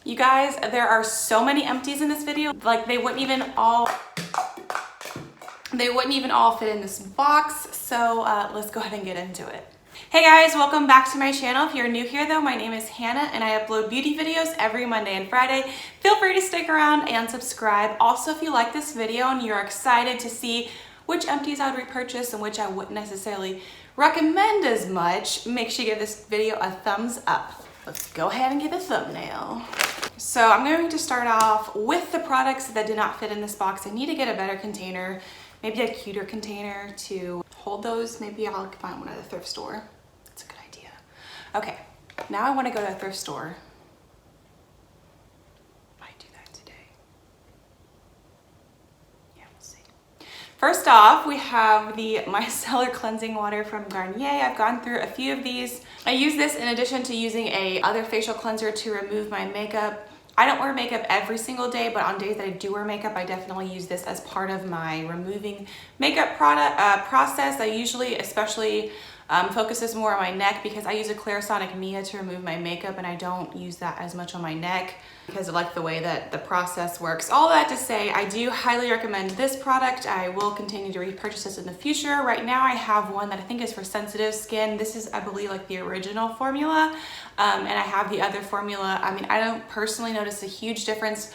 You guys, there are so many empties in this video. Like they wouldn't even all fit in this box. So let's go ahead and get into it. Hey guys, welcome back to my channel. If you're new here though, my name is Hannah and I upload beauty videos every Monday and Friday. Feel free to stick around and subscribe. Also, if you like this video and you're excited to see which empties I would repurchase and which I wouldn't necessarily recommend as much, make sure you give this video a thumbs up. Let's go ahead and get the thumbnail. So I'm going to start off with the products that did not fit in this box. I need to get a better container, maybe a cuter container to hold those. Maybe I'll find one at a thrift store. That's a good idea. Okay, now I want to go to a thrift store. Might do that today. Yeah, we'll see. First off, we have the micellar cleansing water from Garnier. I've gone through a few of these. I use this in addition to using a other facial cleanser to remove my makeup. I don't wear makeup every single day, but on days that I do wear makeup, I definitely use this as part of my removing makeup process. I usually especially focuses more on my neck because I use a Clarisonic Mia to remove my makeup and I don't use that as much on my neck because I like the way that the process works. All that to say, I do highly recommend this product. I will continue to repurchase this in the future. Right now I have one that I think is for sensitive skin. This is, I believe, like the original formula, and I have the other formula. I mean, I don't personally notice a huge difference.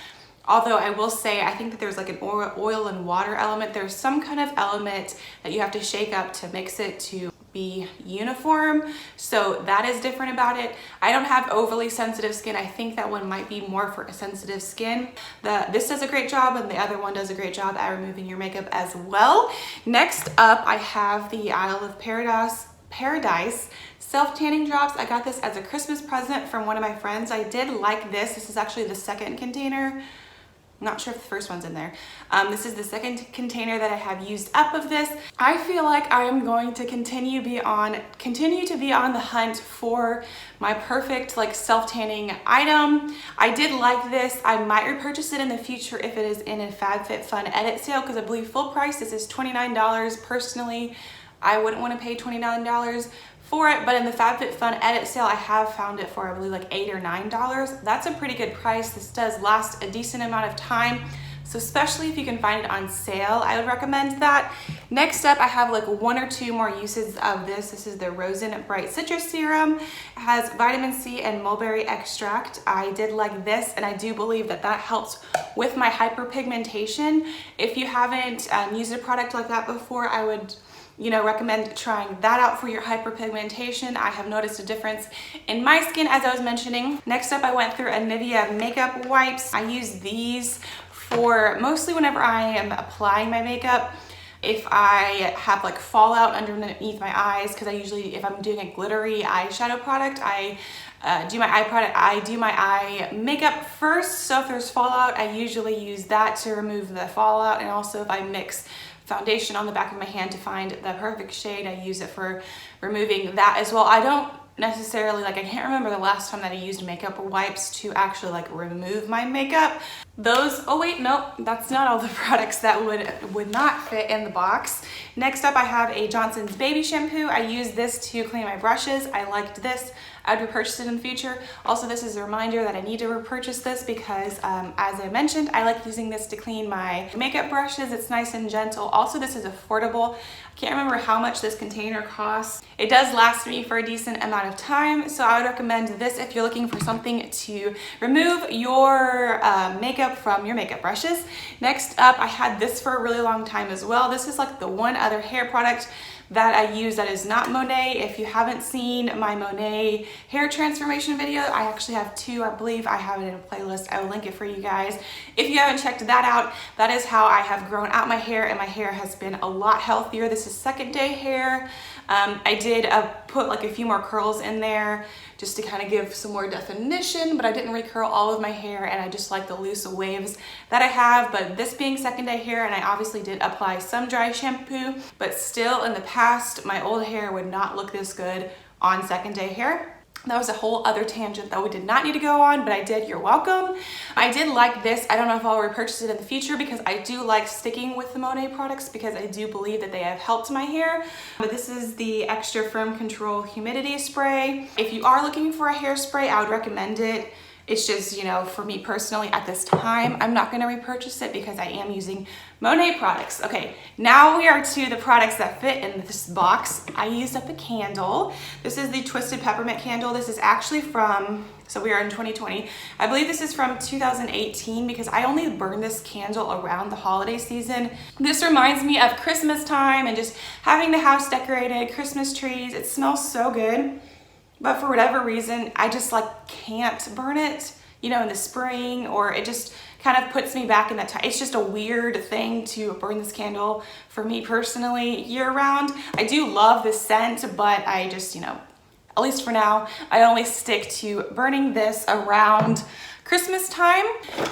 Although I will say, I think that there's like an oil and water element. There's some kind of element that you have to shake up to mix it to be uniform. So that is different about it. I don't have overly sensitive skin. I think that one might be more for a sensitive skin. This does a great job and the other one does a great job at removing your makeup as well. Next up, I have the Isle of Paradise self-tanning drops. I got this as a Christmas present from one of my friends. I did like this. This is actually the second container. I'm not sure if the first one's in there. This is the second container that I have used up of this. I feel like I am going to continue to be on the hunt for my perfect like self-tanning item. I did like this. I might repurchase it in the future if it is in a FabFitFun edit sale because I believe full price this is $29. Personally, I wouldn't want to pay $29 for it, but in the FabFitFun edit sale, I have found it for, I believe, like $8 or $9. That's a pretty good price. This does last a decent amount of time. So especially if you can find it on sale, I would recommend that. Next up, I have like one or two more uses of this. This is the Rosen Bright Citrus Serum. It has vitamin C and mulberry extract. I did like this, and I do believe that that helps with my hyperpigmentation. If you haven't used a product like that before, I would recommend trying that out for your hyperpigmentation. I have noticed a difference in my skin, as I was mentioning. Next up, I went through a Nivea makeup wipes. I use these for mostly whenever I am applying my makeup. If I have like fallout underneath my eyes, because I usually, if I'm doing a glittery eyeshadow product, I do my eye makeup first. So if there's fallout, I usually use that to remove the fallout. And also if I mix foundation on the back of my hand to find the perfect shade, I use it for removing that as well. I don't necessarily, I can't remember the last time that I used makeup wipes to actually remove my makeup. Oh wait, no, that's not all the products that would not fit in the box. Next up, I have a Johnson's baby shampoo. I use this to clean my brushes. I liked this. I'd repurchase it in the future. Also, this is a reminder that I need to repurchase this because, as I mentioned, I like using this to clean my makeup brushes. It's nice and gentle. Also, this is affordable. I can't remember how much this container costs. It does last me for a decent amount of time, so I would recommend this if you're looking for something to remove your makeup from your makeup brushes. Next up, I had this for a really long time as well. This is like the one other hair product that I use that is not Monet. If you haven't seen my Monet hair transformation video, I actually have two. I believe I have it in a playlist. I will link it for you guys. If you haven't checked that out, that is how I have grown out my hair, and my hair has been a lot healthier. This is second day hair. I did put like a few more curls in there just to kind of give some more definition, but I didn't recurl all of my hair, and I just like the loose waves that I have. But this being second day hair, and I obviously did apply some dry shampoo, but still in the past, my old hair would not look this good on second day hair. That was a whole other tangent that we did not need to go on, but I did. You're welcome. I did like this. I don't know if I'll repurchase it in the future because I do like sticking with the Monet products because I do believe that they have helped my hair. But this is the Extra Firm Control Humidity Spray. If you are looking for a hairspray, I would recommend it. It's just, you know, for me personally at this time, I'm not gonna repurchase it because I am using Monet products. Okay, now we are to the products that fit in this box. I used up a candle. This is the Twisted Peppermint candle. This is actually from, so we are in 2020. I believe this is from 2018 because I only burn this candle around the holiday season. This reminds me of Christmas time and just having the house decorated, Christmas trees. It smells so good. But for whatever reason, I just like can't burn it, you know, in the spring, or it just kind of puts me back in that time. It's just a weird thing to burn this candle for me personally year round. I do love the scent, but I just, you know, at least for now, I only stick to burning this around Christmas time.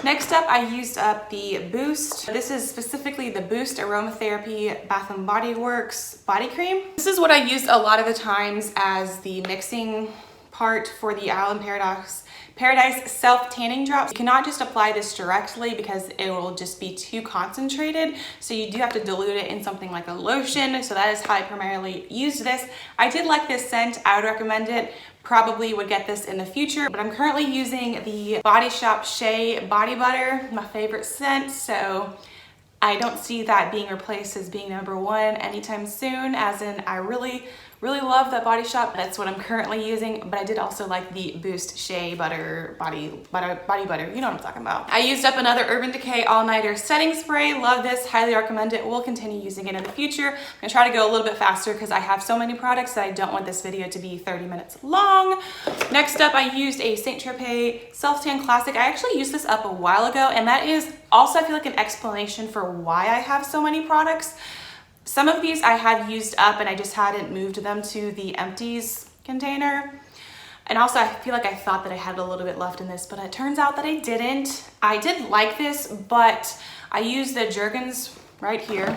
Next up, I used up the Boost. This is specifically the Boost Aromatherapy Bath & Body Works body cream. This is what I use a lot of the times as the mixing part for the Island Paradise self-tanning drops. You cannot just apply this directly because it will just be too concentrated. So you do have to dilute it in something like a lotion. So that is how I primarily used this. I did like this scent. I would recommend it. Probably would get this in the future, but I'm currently using the Body Shop Shea Body Butter, my favorite scent. So I don't see that being replaced as being number one anytime soon, as in I really love that Body Shop. That's what I'm currently using, but I did also like the Boost Shea Butter Body Butter. You know what I'm talking about. I used up another Urban Decay All Nighter Setting Spray. Love this, highly recommend it. We'll continue using it in the future. I'm gonna try to go a little bit faster because I have so many products that I don't want this video to be 30 minutes long. Next up, I used a Saint Tropez Self Tan Classic. I actually used this up a while ago, and that is also, I feel like, an explanation for why I have so many products. Some of these I had used up and I just hadn't moved them to the Empties container. And also I feel like I thought that I had a little bit left in this, but it turns out that I didn't. I did like this, but I used the Jergens right here.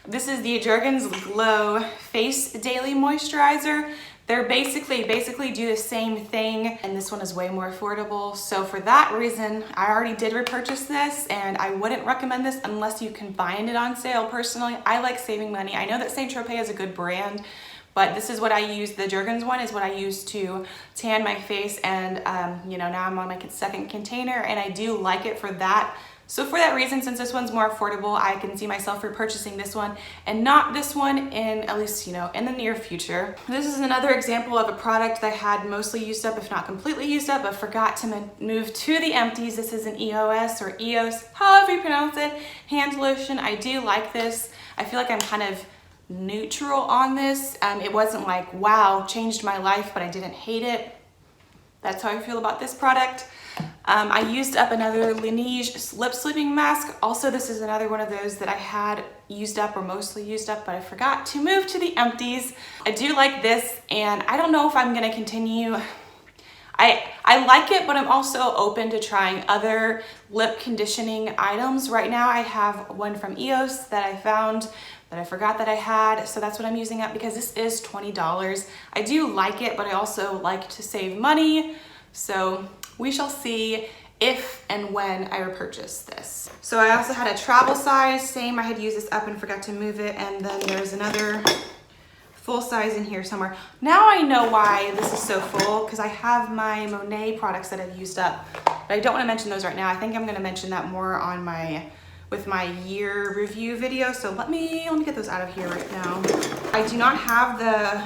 This is the Jergens Glow Face Daily Moisturizer. They're basically do the same thing, and this one is way more affordable. So for that reason, I already did repurchase this, and I wouldn't recommend this unless you can find it on sale. Personally, I like saving money. I know that Saint Tropez is a good brand, but this is what I use. The Jergens one is what I use to tan my face, and you know, now I'm on my second container, and I do like it for that. So for that reason, since this one's more affordable, I can see myself repurchasing this one and not this one in, at least, you know, in the near future. This is another example of a product that I had mostly used up, if not completely used up, but forgot to move to the Empties. This is an EOS or EOS, however you pronounce it, hand lotion. I do like this. I feel like I'm kind of neutral on this. It wasn't like, wow, changed my life, but I didn't hate it. That's how I feel about this product. I used up another Laneige lip sleeping mask. Also, this is another one of those that I had used up or mostly used up, but I forgot to move to the Empties. I do like this, and I don't know if I'm gonna continue. I like it, but I'm also open to trying other lip conditioning items. Right now, I have one from EOS that I found that I forgot that I had, so that's what I'm using up because this is $20. I do like it, but I also like to save money, so we shall see if and when I repurchase this. So I also had a travel size, same, I had used this up and forgot to move it, and then there's another full size in here somewhere. Now I know why this is so full, because I have my Monet products that I've used up, but I don't want to mention those right now. I think I'm going to mention that more on with my year review video. So let me get those out of here right now. I do not have the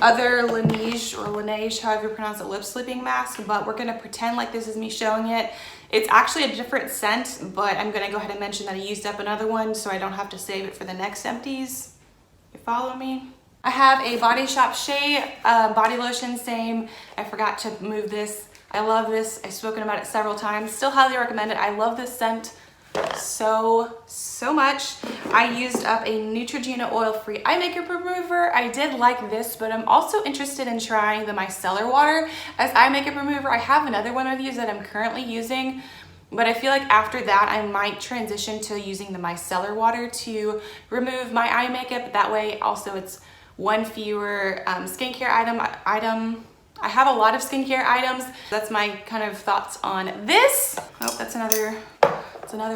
other Laneige or Laneige, however you pronounce it, lip sleeping mask, but we're gonna pretend like this is me showing it. It's actually a different scent, but I'm gonna go ahead and mention that I used up another one so I don't have to save it for the next Empties. You follow me? I have a Body Shop Shea body lotion, same. I forgot to move this. I love this. I've spoken about it several times. Still highly recommend it. I love this scent so much. I used up a Neutrogena oil-free eye makeup remover. I did like this, but I'm also interested in trying the micellar water as eye makeup remover. I have another one of these that I'm currently using, but I feel like after that I might transition to using the micellar water to remove my eye makeup. That way also it's one fewer skincare item. I have a lot of skincare items. That's my kind of thoughts on this. Oh, that's another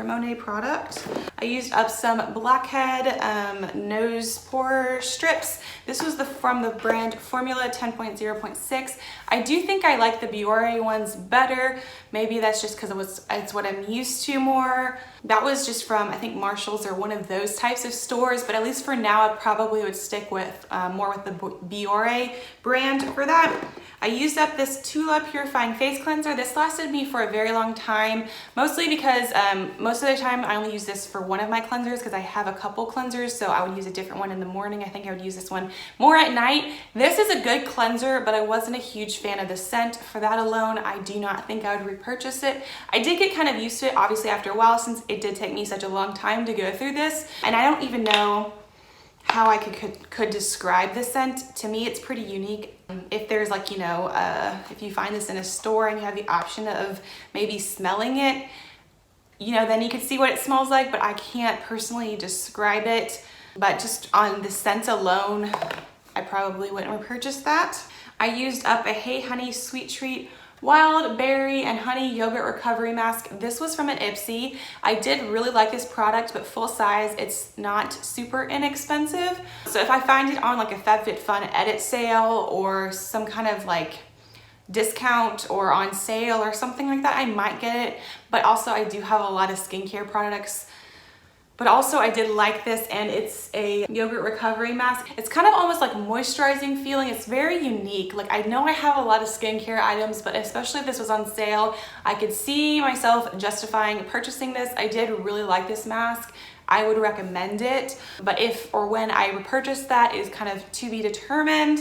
Monet product. I used up some blackhead nose pore strips. This was from the brand Formula 10.0.6. I do think I like the Biore ones better. Maybe that's just because it's what I'm used to more. That was just from, I think, Marshall's or one of those types of stores, but at least for now I probably would stick with more with the Biore brand for that. I used up this Tula Purifying Face Cleanser. This lasted me for a very long time, mostly because most of the time I only use this for one of my cleansers because I have a couple cleansers, so I would use a different one in the morning. I think I would use this one more at night. This is a good cleanser, but I wasn't a huge fan of the scent. For that alone, I do not think I would repurchase it. I did get kind of used to it, obviously, after a while, since it did take me such a long time to go through this, and I don't even know how I could describe the scent. To me, it's pretty unique. If there's like, you know, if you find this in a store and you have the option of maybe smelling it, you know, then you could see what it smells like, but I can't personally describe it. But just on the scent alone, I probably wouldn't repurchase that. I used up a Hey Honey Sweet Treat Wild Berry and Honey Yogurt Recovery Mask. This was from an Ipsy. I did really like this product, but full size, it's not super inexpensive. So if I find it on like a FabFitFun edit sale or some kind of like discount or on sale or something like that, I might get it. But also I do have a lot of skincare products. But also I did like this, and it's a yogurt recovery mask. It's kind of almost like moisturizing feeling. It's very unique. Like, I know I have a lot of skincare items, but especially if this was on sale, I could see myself justifying purchasing this. I did really like this mask. I would recommend it, but if or when I repurchase that is kind of to be determined.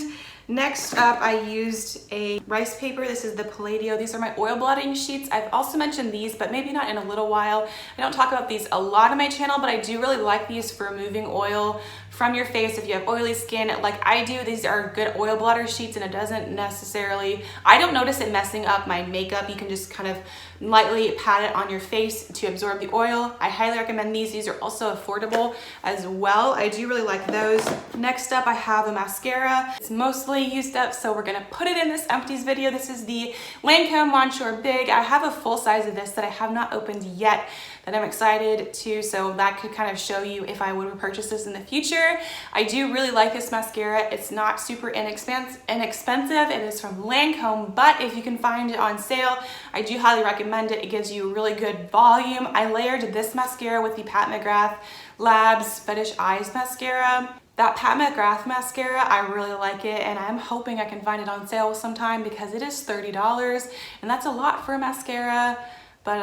Next up, I used a rice paper. This is the Palladio. These are my oil blotting sheets. I've also mentioned these, but maybe not in a little while. I don't talk about these a lot on my channel, but I do really like these for removing oil from your face if you have oily skin like I do. These are good oil blotter sheets, and it doesn't necessarily, I don't notice it messing up my makeup. You can just kind of lightly pat it on your face to absorb the oil. I highly recommend these. These are also affordable as well. I do really like those. Next up, I have a mascara. It's mostly used up, so we're gonna put it in this empties video. This is the Lancome Monsieur Big. I have a full size of this that I have not opened yet that I'm excited to, so that could kind of show you if I would repurchase this in the future. I do really like this mascara. It's not super inexpensive. It is from Lancome, but if you can find it on sale, I do highly recommend it. It gives you really good volume. I layered this mascara with the Pat McGrath Labs Fetish Eyes mascara. That Pat McGrath mascara, I really like it, and I'm hoping I can find it on sale sometime because it is $30, and that's a lot for a mascara, but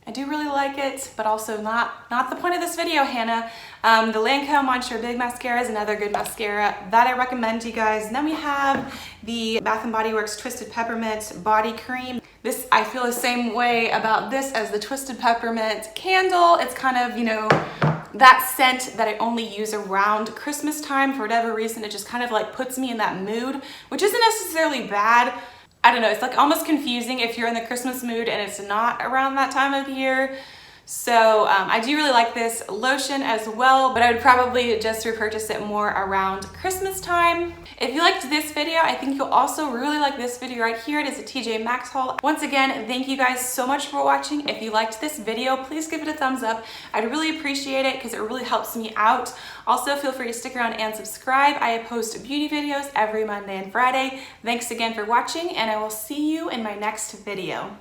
I do really like it, but also not the point of this video, Hannah. The Lancome Monsieur Big Mascara is another good mascara that I recommend to you guys. And then we have the Bath & Body Works Twisted Peppermint Body Cream. This, I feel the same way about this as the Twisted Peppermint candle. It's kind of, you know, that scent that I only use around Christmas time. For whatever reason, it just kind of like puts me in that mood, which isn't necessarily bad. I don't know, it's like almost confusing if you're in the Christmas mood and it's not around that time of year. So I do really like this lotion as well, but I would probably just repurchase it more around Christmas time. If you liked this video, I think you'll also really like this video right here. It is a TJ Maxx haul. Once again, thank you guys so much for watching. If you liked this video, please give it a thumbs up. I'd really appreciate it because it really helps me out. Also, feel free to stick around and subscribe. I post beauty videos every Monday and Friday. Thanks again for watching, and I will see you in my next video.